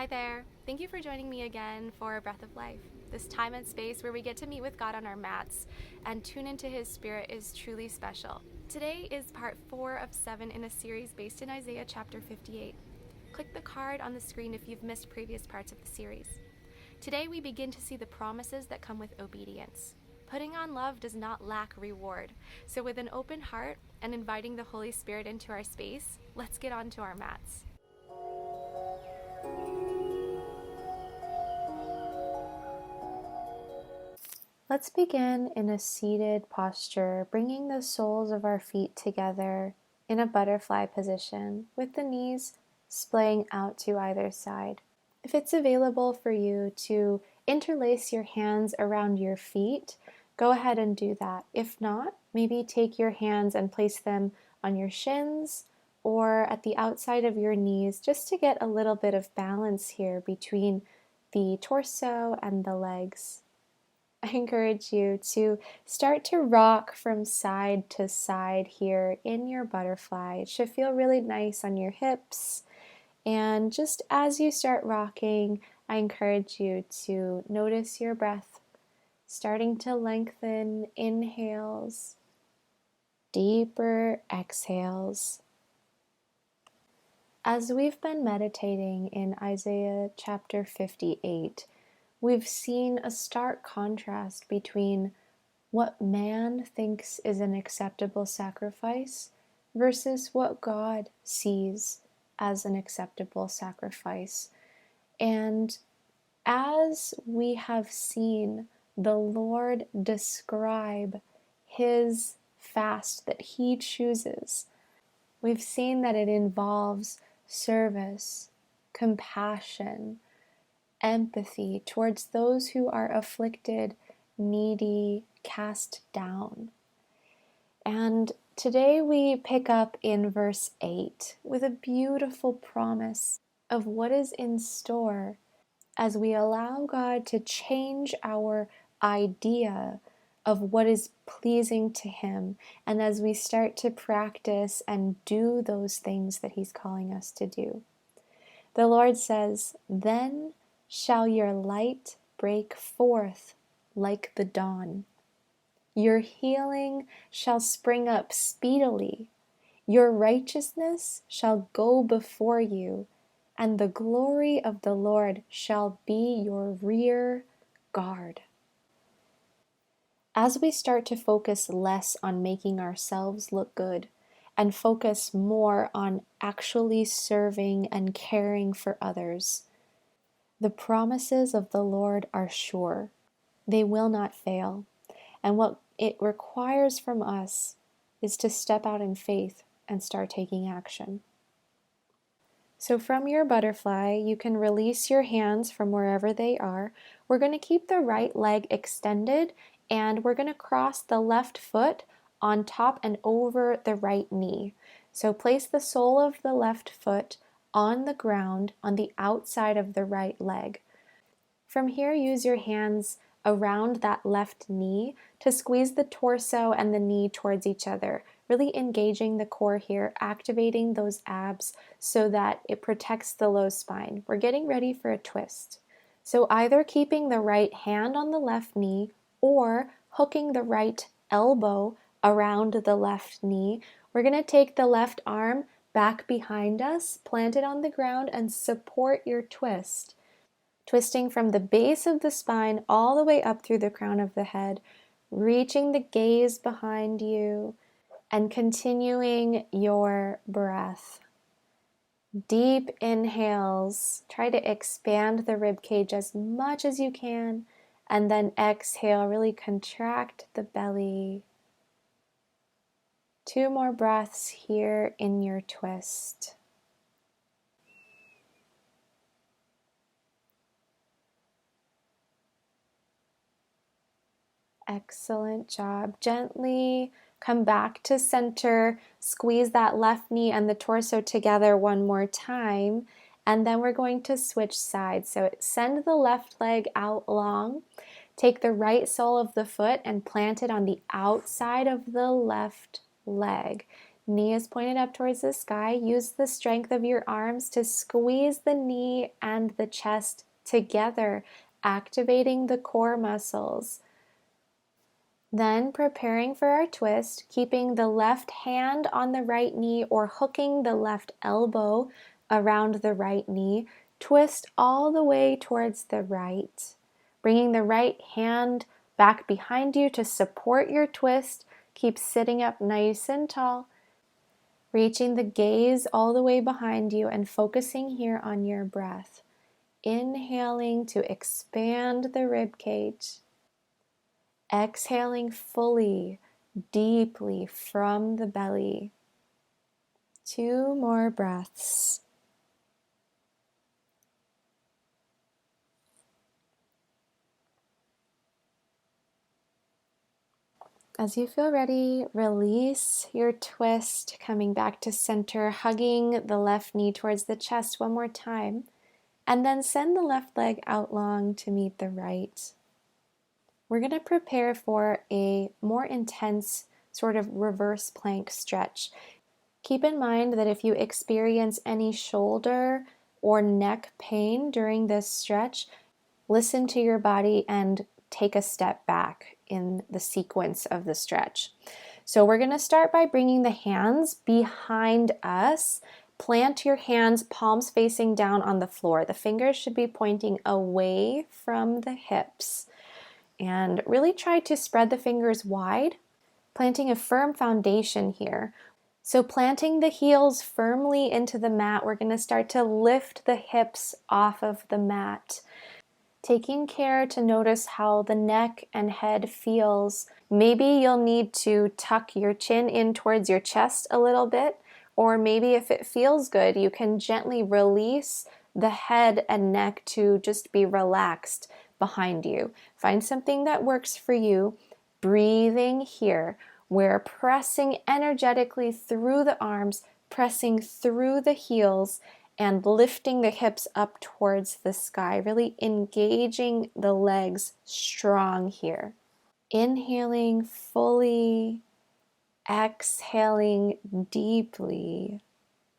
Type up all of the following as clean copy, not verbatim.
Hi there. Thank you for joining me again for A Breath of Life. This time and space where we get to meet with God on our mats and tune into His Spirit is truly special. Today is part 4 of 7 in a series based in Isaiah chapter 58. Click the card on the screen if you've missed previous parts of the series. Today we begin to see the promises that come with obedience. Putting on love does not lack reward. So with an open heart and inviting the Holy Spirit into our space, let's get on to our mats. Let's begin in a seated posture, bringing the soles of our feet together in a butterfly position with the knees splaying out to either side. If it's available for you to interlace your hands around your feet, go ahead and do that. If not, maybe take your hands and place them on your shins or at the outside of your knees just to get a little bit of balance here between the torso and the legs. I encourage you to start to rock from side to side here in your butterfly. It should feel really nice on your hips. And just as you start rocking, I encourage you to notice your breath starting to lengthen. Inhales, deeper exhales. As we've been meditating in Isaiah chapter 58, we've seen a stark contrast between what man thinks is an acceptable sacrifice versus what God sees as an acceptable sacrifice. And as we have seen the Lord describe His fast that He chooses, we've seen that it involves service, compassion, empathy towards those who are afflicted, needy, cast down. And today we pick up in verse 8 with a beautiful promise of what is in store as we allow God to change our idea of what is pleasing to Him, and as we start to practice and do those things that He's calling us to do. The Lord says, "Then shall your light break forth like the dawn. Your healing shall spring up speedily. Your righteousness shall go before you, and the glory of the Lord shall be your rear guard." As we start to focus less on making ourselves look good and focus more on actually serving and caring for others, the promises of the Lord are sure. They will not fail. And what it requires from us is to step out in faith and start taking action. So from your butterfly, you can release your hands from wherever they are. We're going to keep the right leg extended, and we're going to cross the left foot on top and over the right knee. So place the sole of the left foot on the ground on the outside of the right leg. From here, use your hands around that left knee to squeeze the torso and the knee towards each other, really engaging the core here, activating those abs so that it protects the low spine. We're getting ready for a twist. So either keeping the right hand on the left knee or hooking the right elbow around the left knee, we're going to take the left arm back behind us, plant it on the ground, and support your twist. Twisting from the base of the spine all the way up through the crown of the head, reaching the gaze behind you, and continuing your breath. Deep inhales. Try to expand the rib cage as much as you can, and then exhale, really contract the belly. 2 more breaths here in your twist. Excellent job. Gently come back to center. Squeeze that left knee and the torso together one more time. And then we're going to switch sides. So send the left leg out long. Take the right sole of the foot and plant it on the outside of the left leg. Knee is pointed up towards the sky. Use the strength of your arms to squeeze the knee and the chest together, activating the core muscles. Then preparing for our twist, keeping the left hand on the right knee or hooking the left elbow around the right knee. Twist all the way towards the right. Bringing the right hand back behind you to support your twist. Keep sitting up nice and tall. Reaching the gaze all the way behind you and focusing here on your breath. Inhaling to expand the rib cage. Exhaling fully, deeply from the belly. 2 more breaths. As you feel ready, release your twist, coming back to center, hugging the left knee towards the chest one more time, and then send the left leg out long to meet the right. We're going to prepare for a more intense sort of reverse plank stretch. Keep in mind that if you experience any shoulder or neck pain during this stretch, listen to your body and take a step back in the sequence of the stretch. So we're going to start by bringing the hands behind us. Plant your hands palms facing down on the floor. The fingers should be pointing away from the hips. And really try to spread the fingers wide, planting a firm foundation here. So planting the heels firmly into the mat, we're going to start to lift the hips off of the mat. Taking care to notice how the neck and head feels. Maybe you'll need to tuck your chin in towards your chest a little bit, or maybe if it feels good, you can gently release the head and neck to just be relaxed behind you. Find something that works for you. Breathing here. We're pressing energetically through the arms, pressing through the heels, and lifting the hips up towards the sky, really engaging the legs strong here. Inhaling fully, exhaling deeply,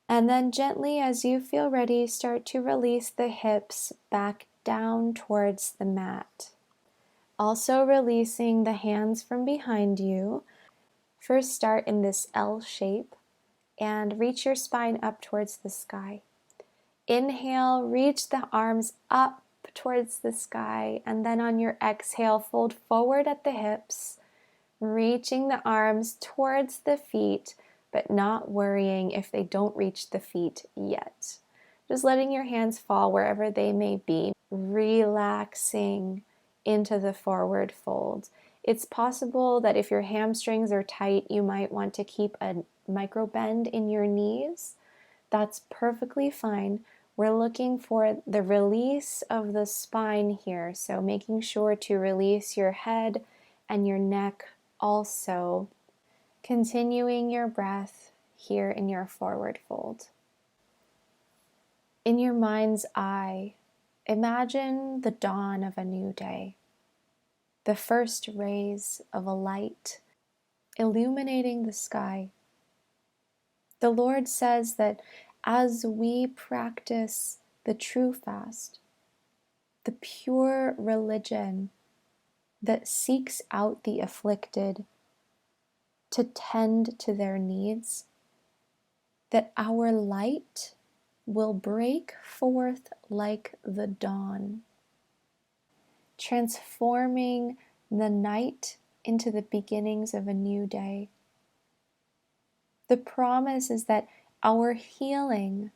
and then gently, as you feel ready, start to release the hips back down towards the mat. Also releasing the hands from behind you. First start in this L shape and reach your spine up towards the sky. Inhale, reach the arms up towards the sky, and then on your exhale, fold forward at the hips, reaching the arms towards the feet, but not worrying if they don't reach the feet yet. Just letting your hands fall wherever they may be, relaxing into the forward fold. It's possible that if your hamstrings are tight, you might want to keep a micro bend in your knees. That's perfectly fine. We're looking for the release of the spine here, so making sure to release your head and your neck also. Continuing your breath here in your forward fold. In your mind's eye, imagine the dawn of a new day, the first rays of a light illuminating the sky. The Lord says that as we practice the true fast, the pure religion that seeks out the afflicted to tend to their needs, that our light will break forth like the dawn, transforming the night into the beginnings of a new day. The promise is that our healing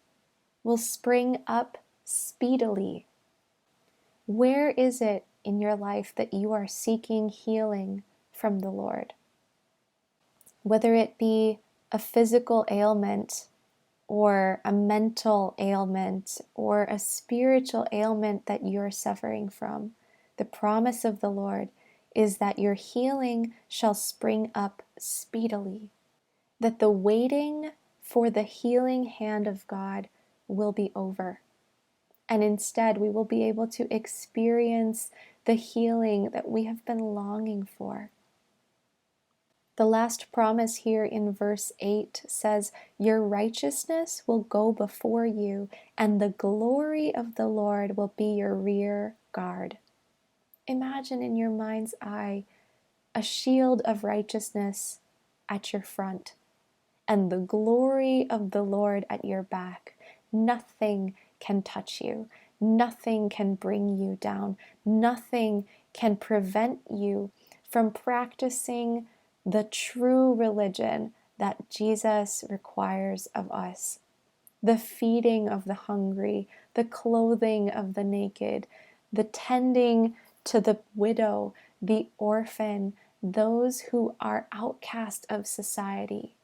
will spring up speedily. Where is it in your life that you are seeking healing from the Lord? Whether it be a physical ailment or a mental ailment or a spiritual ailment that you're suffering from, the promise of the Lord is that your healing shall spring up speedily, that the waiting for the healing hand of God will be over. And instead, we will be able to experience the healing that we have been longing for. The last promise here in verse 8 says, "Your righteousness will go before you, and the glory of the Lord will be your rear guard." Imagine in your mind's eye a shield of righteousness at your front and the glory of the Lord at your back. Nothing can touch you. Nothing can bring you down. Nothing can prevent you from practicing the true religion that Jesus requires of us. The feeding of the hungry, the clothing of the naked, the tending to the widow, the orphan, those who are outcast of society.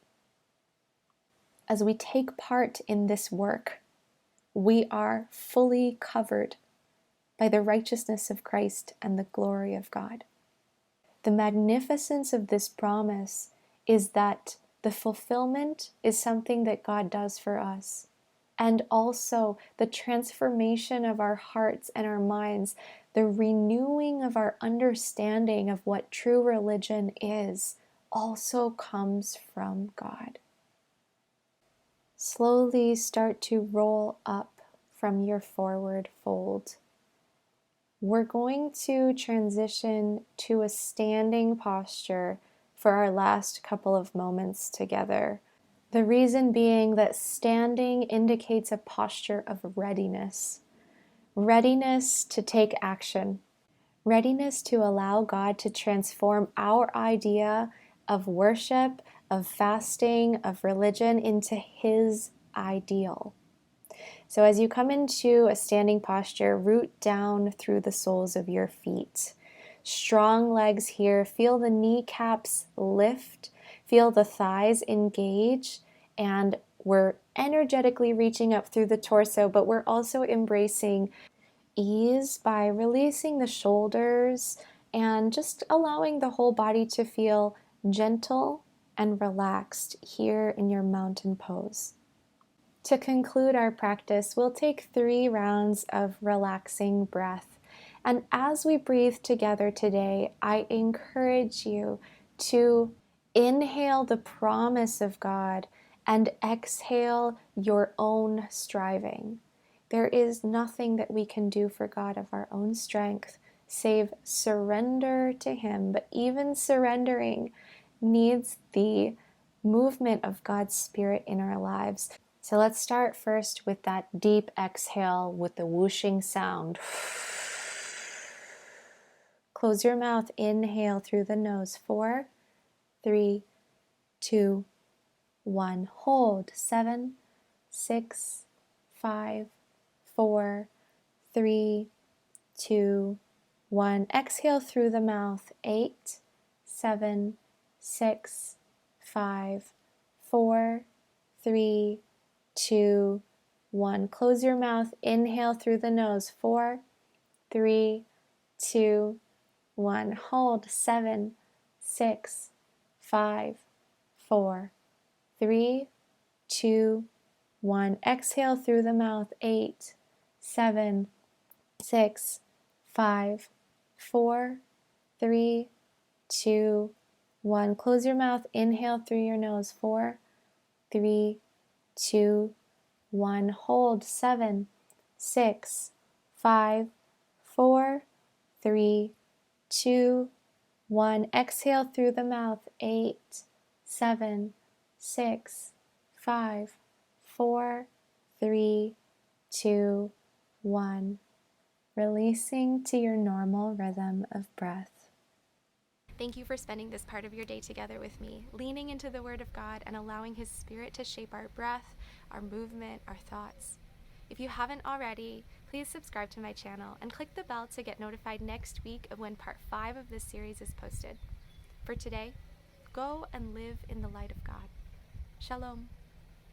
As we take part in this work, we are fully covered by the righteousness of Christ and the glory of God. The magnificence of this promise is that the fulfillment is something that God does for us. And also the transformation of our hearts and our minds, the renewing of our understanding of what true religion is, also comes from God. Slowly start to roll up from your forward fold. We're going to transition to a standing posture for our last couple of moments together. The reason being that standing indicates a posture of readiness. Readiness to take action. Readiness to allow God to transform our idea of worship, of fasting, of religion into His ideal. So as you come into a standing posture, root down through the soles of your feet. Strong legs here. Feel the kneecaps lift. Feel the thighs engage. And we're energetically reaching up through the torso, but we're also embracing ease by releasing the shoulders and just allowing the whole body to feel gentle and relaxed here in your mountain pose. To conclude our practice, we'll take 3 rounds of relaxing breath. And as we breathe together today, I encourage you to inhale the promise of God and exhale your own striving. There is nothing that we can do for God of our own strength save surrender to Him. But even surrendering needs the movement of God's Spirit in our lives. So let's start first with that deep exhale with the whooshing sound. Close your mouth, inhale through the nose. 4, 3, 2, 1. Hold. 7, 6, 5, 4, 3, 2, 1. Exhale through the mouth. 8, 7, 6, 5, 4, 3, 2, 1. Close your mouth. Inhale through the nose. 4, 3, 2, 1. Hold. 7, 6, 5, 4, 3, 2, 1. Exhale through the mouth. 8, 7, 6, 5, 4, 3, 2, 1. Close your mouth. Inhale through your nose. 4, 3, 2, 1. Hold. 7, 6, 5, 4, 3, 2, 1. Exhale through the mouth. 8, 7, 6, 5, 4, 3, 2, 1. Releasing to your normal rhythm of breath. Thank you for spending this part of your day together with me, leaning into the Word of God and allowing His Spirit to shape our breath, our movement, our thoughts. If you haven't already, please subscribe to my channel and click the bell to get notified next week of when part 5 of this series is posted. For today, go and live in the light of God. Shalom.